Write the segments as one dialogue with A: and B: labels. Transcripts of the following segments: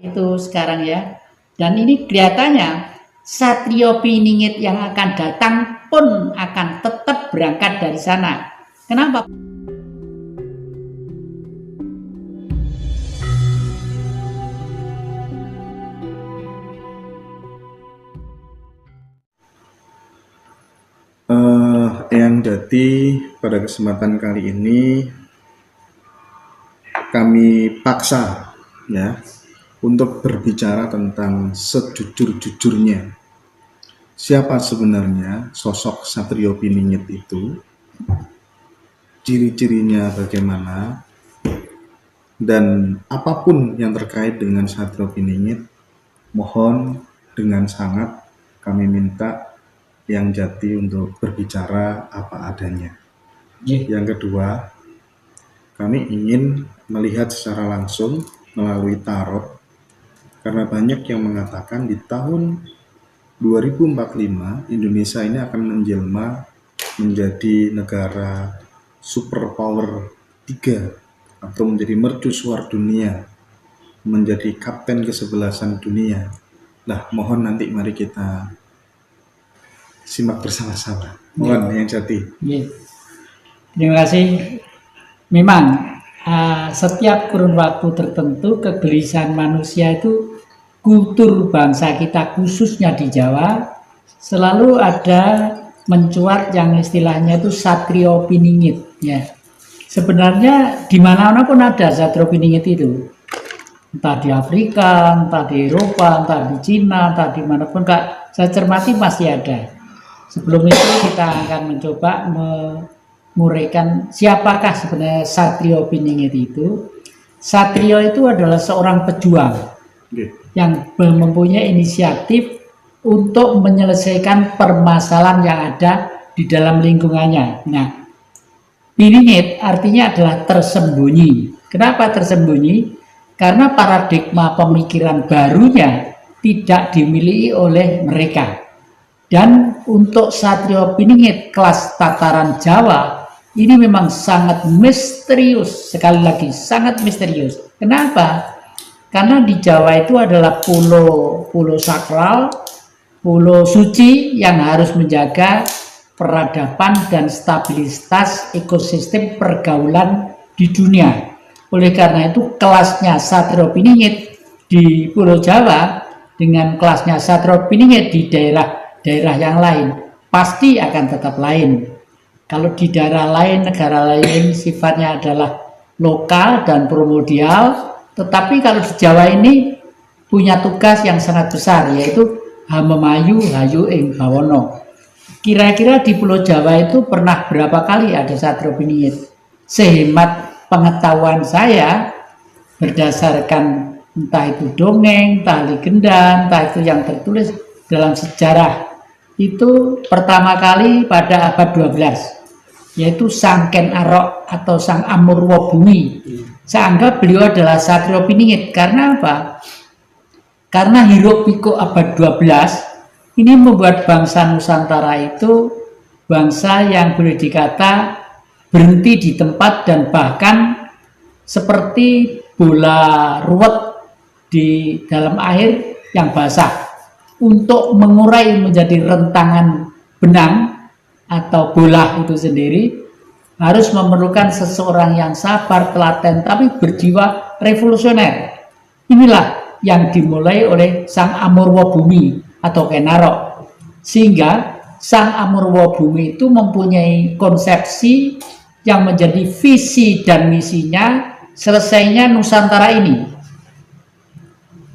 A: itu sekarang ya. Dan ini kelihatannya Satrio Piningit yang akan datang pun akan tetap berangkat dari sana. Kenapa?
B: Eyang Jati, pada kesempatan kali ini kami paksa ya untuk berbicara tentang sejujur-jujurnya siapa sebenarnya sosok Satrio Piningit itu, ciri-cirinya bagaimana, dan apapun yang terkait dengan Satrio Piningit, mohon dengan sangat kami minta Eyang Jati untuk berbicara apa adanya. Yang kedua, kami ingin melihat secara langsung melalui tarot, karena banyak yang mengatakan di tahun 2045 Indonesia ini akan menjelma menjadi negara superpower 3 atau menjadi mercusuar dunia, menjadi kapten kesebelasan dunia. Nah, mohon nanti mari kita simak bersama-sama. Mohon Eyang Jati.
A: Terima kasih. Memang setiap kurun waktu tertentu kegelisahan manusia itu, kultur bangsa kita khususnya di Jawa selalu ada mencuat yang istilahnya itu Satrio Piningit ya. Sebenarnya di mana-mana pun ada Satrio Piningit itu, entah di Afrika, entah di Eropa, entah di Cina, entah di manapun Kak, saya cermati masih ada. Sebelum itu kita akan mencoba menguraikan siapakah sebenarnya Satrio Piningit itu. Satrio itu adalah seorang pejuang yang mempunyai inisiatif untuk menyelesaikan permasalahan yang ada di dalam lingkungannya. Nah, Piningit artinya adalah tersembunyi. Kenapa tersembunyi? Karena paradigma pemikiran barunya tidak dimiliki oleh mereka. Dan untuk Satrio Piningit kelas tataran Jawa ini memang sangat misterius, sekali lagi sangat misterius. Kenapa? Karena di Jawa itu adalah pulau sakral, pulau suci yang harus menjaga peradaban dan stabilitas ekosistem pergaulan di dunia. Oleh karena itu kelasnya Satrio Piningit di Pulau Jawa dengan kelasnya Satrio Piningit di daerah yang lain pasti akan tetap lain. Kalau di daerah lain, negara lain sifatnya adalah lokal dan primordial, tetapi kalau di Jawa ini punya tugas yang sangat besar, yaitu hamemayu hayu ing bawono. Kira-kira di Pulau Jawa itu pernah berapa kali ada Satrio Piningit? Sehemat pengetahuan saya, berdasarkan entah itu dongeng, entah legenda, entah itu yang tertulis dalam sejarah, itu pertama kali pada abad 12, yaitu Sang Ken Arok atau Sang Amurwa Bumi. Saya anggap beliau adalah Satrio Piningit. Karena apa? Karena hiruk pikuk abad 12 ini membuat bangsa Nusantara itu bangsa yang boleh dikata berhenti di tempat dan bahkan seperti bola ruwet di dalam air yang basah. Untuk mengurai menjadi rentangan benang atau bola itu sendiri harus memerlukan seseorang yang sabar, telaten, tapi berjiwa revolusioner. Inilah yang dimulai oleh Sang Amurwa Bumi atau Ken Arok. Sehingga Sang Amurwa Bumi itu mempunyai konsepsi yang menjadi visi dan misinya selesainya Nusantara ini.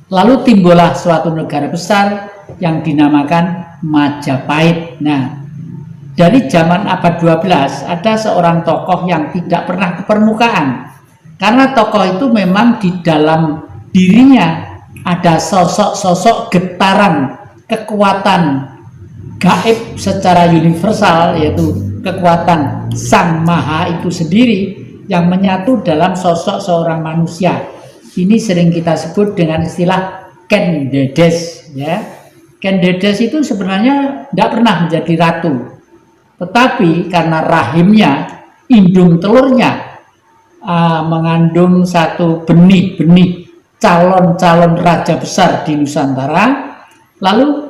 A: Lalu timbullah suatu negara besar yang dinamakan Majapahit. Nah, dari zaman abad 12 ada seorang tokoh yang tidak pernah ke permukaan. Karena tokoh itu memang di dalam dirinya ada sosok-sosok getaran kekuatan gaib secara universal, yaitu kekuatan Sang Maha itu sendiri yang menyatu dalam sosok seorang manusia. Ini sering kita sebut dengan istilah Ken Dedes ya. Ken Dedes itu sebenarnya tidak pernah menjadi ratu, tetapi karena rahimnya, indung telurnya mengandung satu benih-benih calon-calon raja besar di Nusantara. Lalu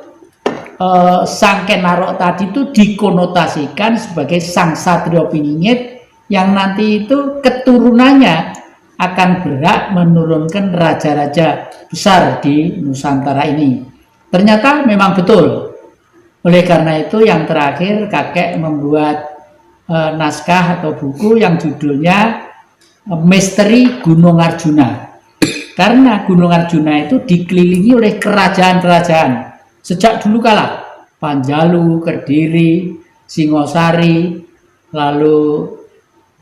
A: Sang Kenarok tadi itu dikonotasikan sebagai sang satrio piningit yang nanti itu keturunannya akan berhak menurunkan raja-raja besar di Nusantara ini. Ternyata memang betul. Oleh karena itu yang terakhir kakek membuat naskah atau buku yang judulnya Misteri Gunung Arjuna. Karena Gunung Arjuna itu dikelilingi oleh kerajaan-kerajaan sejak dulu kala, Panjalu, Kediri, Singosari, lalu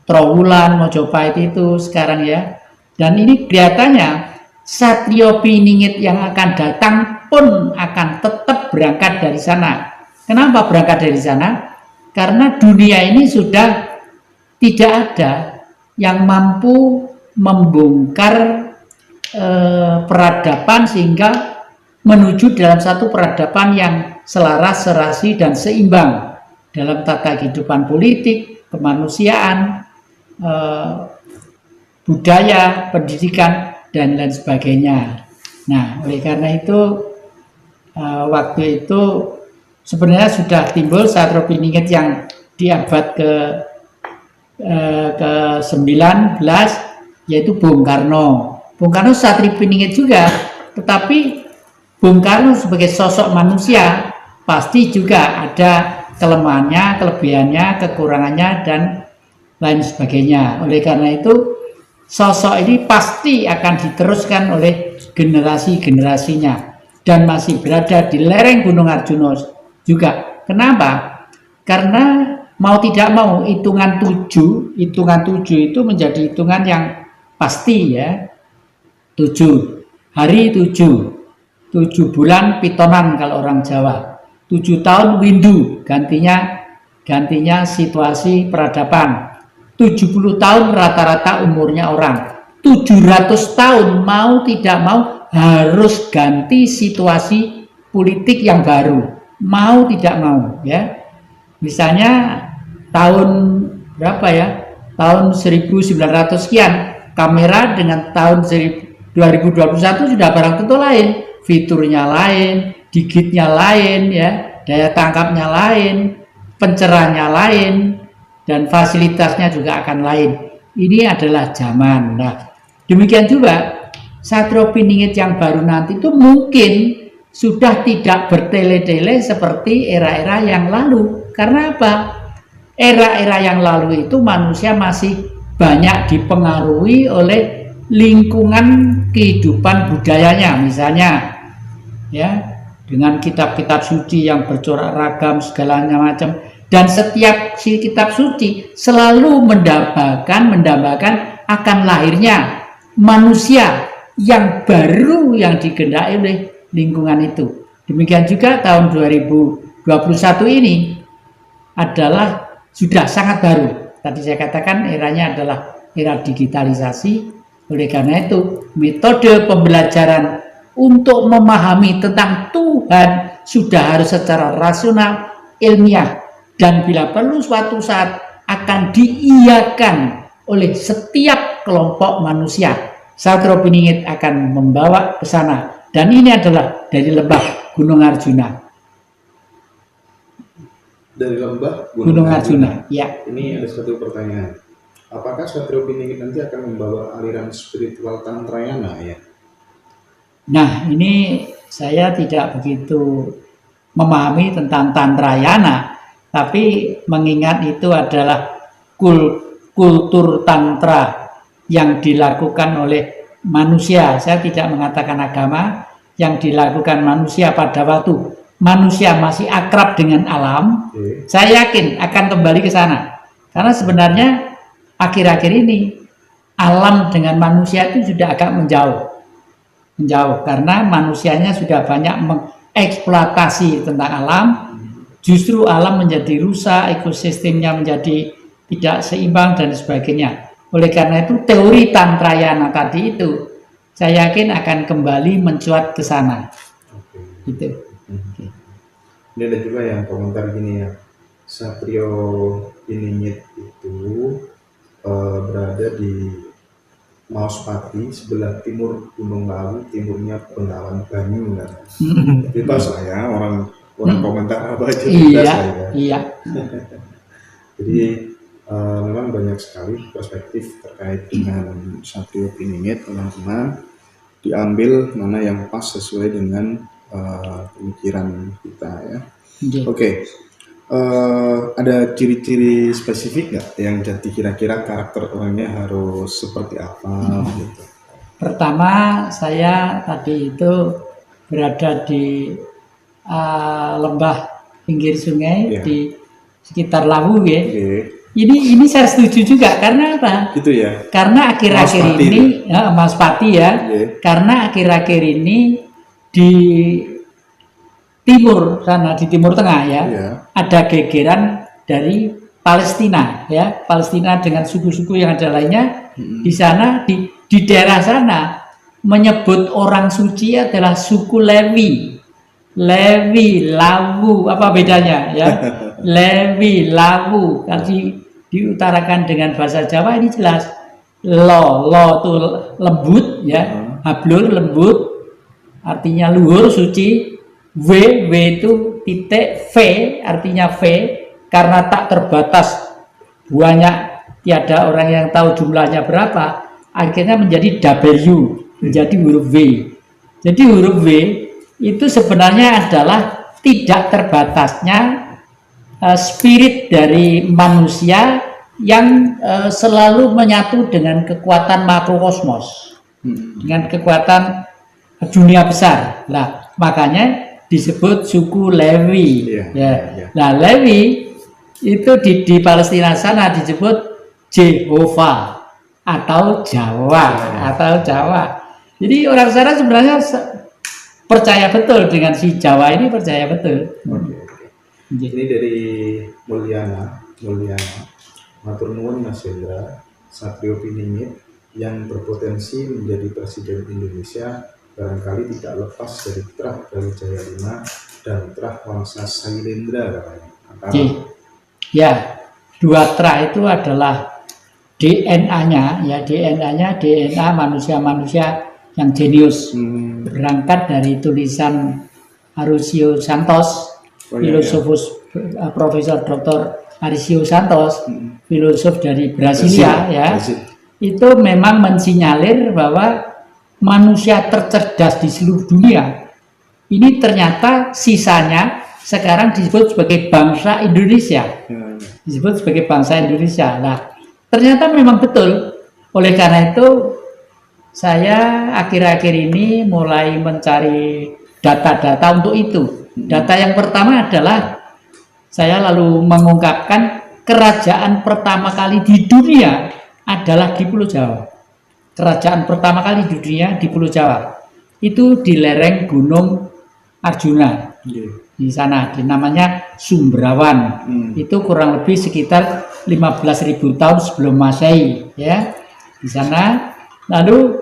A: Trowulan, Mojopahit itu sekarang ya. Dan ini kelihatannya Satrio Piningit yang akan datang pun akan tetap berangkat dari sana. Kenapa berangkat dari sana? Karena dunia ini sudah tidak ada yang mampu membongkar peradaban sehingga menuju dalam satu peradaban yang selaras, serasi, dan seimbang dalam tata kehidupan politik, kemanusiaan, budaya, pendidikan, dan lain sebagainya. Nah, oleh karena itu waktu itu sebenarnya sudah timbul Satrio Piningit yang di abad ke-19, yaitu Bung Karno. Bung Karno Satrio Piningit juga, tetapi Bung Karno sebagai sosok manusia pasti juga ada kelemahannya, kelebihannya, kekurangannya, dan lain sebagainya. Oleh karena itu sosok ini pasti akan diteruskan oleh generasi-generasinya dan masih berada di lereng Gunung Arjuna juga. Kenapa? Karena mau tidak mau hitungan 7 itu menjadi hitungan yang pasti ya. 7 hari 7 bulan pitonan kalau orang Jawa, 7 tahun windu gantinya situasi peradaban, 70 tahun rata-rata umurnya orang, 700 tahun mau tidak mau harus ganti situasi politik yang baru, mau tidak mau ya. Misalnya tahun berapa ya, tahun 1900 sekian, kamera dengan tahun 2021 sudah barang tentu lain, fiturnya lain, digitnya lain ya, daya tangkapnya lain, pencerahannya lain, dan fasilitasnya juga akan lain. Ini adalah zaman. Nah, demikian juga Satrio Piningit yang baru nanti itu mungkin sudah tidak bertele-tele seperti era-era yang lalu. Karena apa? Era-era yang lalu itu manusia masih banyak dipengaruhi oleh lingkungan kehidupan budayanya, misalnya ya, dengan kitab-kitab suci yang bercorak ragam segalanya macam, dan setiap si kitab suci selalu mendambakan akan lahirnya manusia yang baru yang digendaki oleh lingkungan itu. Demikian juga tahun 2021 ini adalah sudah sangat baru. Tadi saya katakan eranya adalah era digitalisasi. Oleh karena itu metode pembelajaran untuk memahami tentang Tuhan sudah harus secara rasional, ilmiah, dan bila perlu suatu saat akan diiyakan oleh setiap kelompok manusia. Satrio Piningit akan membawa ke sana, dan ini adalah dari lembah Gunung Arjuna.
B: Dari lembah
A: Gunung Arjuna, ya.
B: Ini ada satu pertanyaan. Apakah Satrio Piningit nanti akan membawa aliran spiritual Tantrayana ya?
A: Nah, ini saya tidak begitu memahami tentang Tantrayana, tapi mengingat itu adalah kultur Tantra yang dilakukan oleh manusia. Saya tidak mengatakan agama, yang dilakukan manusia pada waktu manusia masih akrab dengan alam. Saya yakin akan kembali ke sana. Karena sebenarnya akhir-akhir ini alam dengan manusia itu sudah agak menjauh karena manusianya sudah banyak mengeksploitasi tentang alam. Justru alam menjadi rusak, ekosistemnya menjadi tidak seimbang dan sebagainya. Oleh karena itu teori Tantrayana tadi itu saya yakin akan kembali mencuat ke sana. Gitu.
B: Ini ada juga yang komentar gini ya, Satrio Piningit itu berada di Maospati, sebelah timur Gunung Lawu, timurnya Bengawan Banyu kan. Bebas lah ya, orang komentar apa aja bebas
A: Iya,
B: lah ya.
A: iya.
B: Jadi memang banyak sekali perspektif terkait dengan Satrio Piningit, teman-teman. Diambil mana yang pas sesuai dengan pemikiran kita ya.
A: Oke.
B: Oke. Ada ciri-ciri spesifik nggak yang jadi kira-kira karakter orangnya harus seperti apa gitu?
A: Pertama, saya tadi itu berada di lembah pinggir sungai
B: Iya.
A: di sekitar Lawu ya.
B: Oke,
A: Ini saya setuju juga karena apa?
B: gitu ya.
A: Karena akhir-akhir
B: Maospati
A: ini Mas Pati ya,
B: Oke.
A: karena akhir-akhir ini di timur sana, di Timur Tengah ya,
B: Iya.
A: ada gegeran dari Palestina ya, Palestina dengan suku-suku yang ada lainnya. Di sana di daerah sana menyebut orang suci adalah suku Lewi. Lewi, Lawu, apa bedanya ya? Lewi, Lawu. Tadi diutarakan dengan bahasa Jawa ini jelas. Lo itu lembut ya, hablur lembut, artinya luhur suci. W itu titik, V artinya V, karena tak terbatas banyak, tiada orang yang tahu jumlahnya berapa, akhirnya menjadi W, menjadi huruf V. Jadi huruf V itu sebenarnya adalah tidak terbatasnya spirit dari manusia yang selalu menyatu dengan kekuatan makrokosmos, dengan kekuatan dunia besar. Nah, makanya disebut suku Lewi.
B: Iya.
A: Nah, Lewi itu di Palestina sana disebut Jehovah atau Jawa. Jadi orang sana sebenarnya percaya betul dengan si Jawa ini, percaya betul.
B: Oke. Ini dari Mulyana. Matur nuwun Mas Hendra, Satrio Piningit yang berpotensi menjadi presiden Indonesia barangkali tidak lepas dari Trah Brawijaya V dan Trah Wangsa Sailendra katanya.
A: Ya, dua Trah itu adalah DNA-nya, ya DNA manusia-manusia yang jenius. Berangkat dari tulisan Arusio Santos, filosofus Profesor Dr. Arusio Santos, filosof dari Brasilia ya. Itu memang mensinyalir bahwa manusia tercerdas di seluruh dunia ini ternyata sisanya sekarang disebut sebagai bangsa Indonesia. Disebut sebagai bangsa Indonesia. Nah, ternyata memang betul. Oleh karena itu saya akhir-akhir ini mulai mencari data-data untuk itu. Data yang pertama adalah saya lalu mengungkapkan kerajaan pertama kali di dunia adalah di Pulau Jawa. Kerajaan pertama kali di dunia di Pulau Jawa. Itu di lereng Gunung Arjuna. Di sana, namanya Sumbrawan. Itu kurang lebih sekitar 15.000 tahun sebelum Masehi, ya. Di sana. Lalu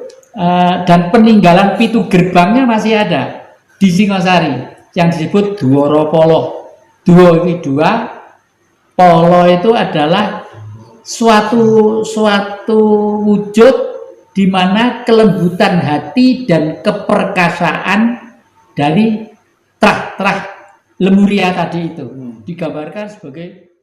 A: dan peninggalan pintu gerbangnya masih ada di Singosari yang disebut Dwara Polo. Dua itu dua, Polo itu adalah suatu wujud di mana kelembutan hati dan keperkasaan dari Trah Lemuria tadi itu digambarkan sebagai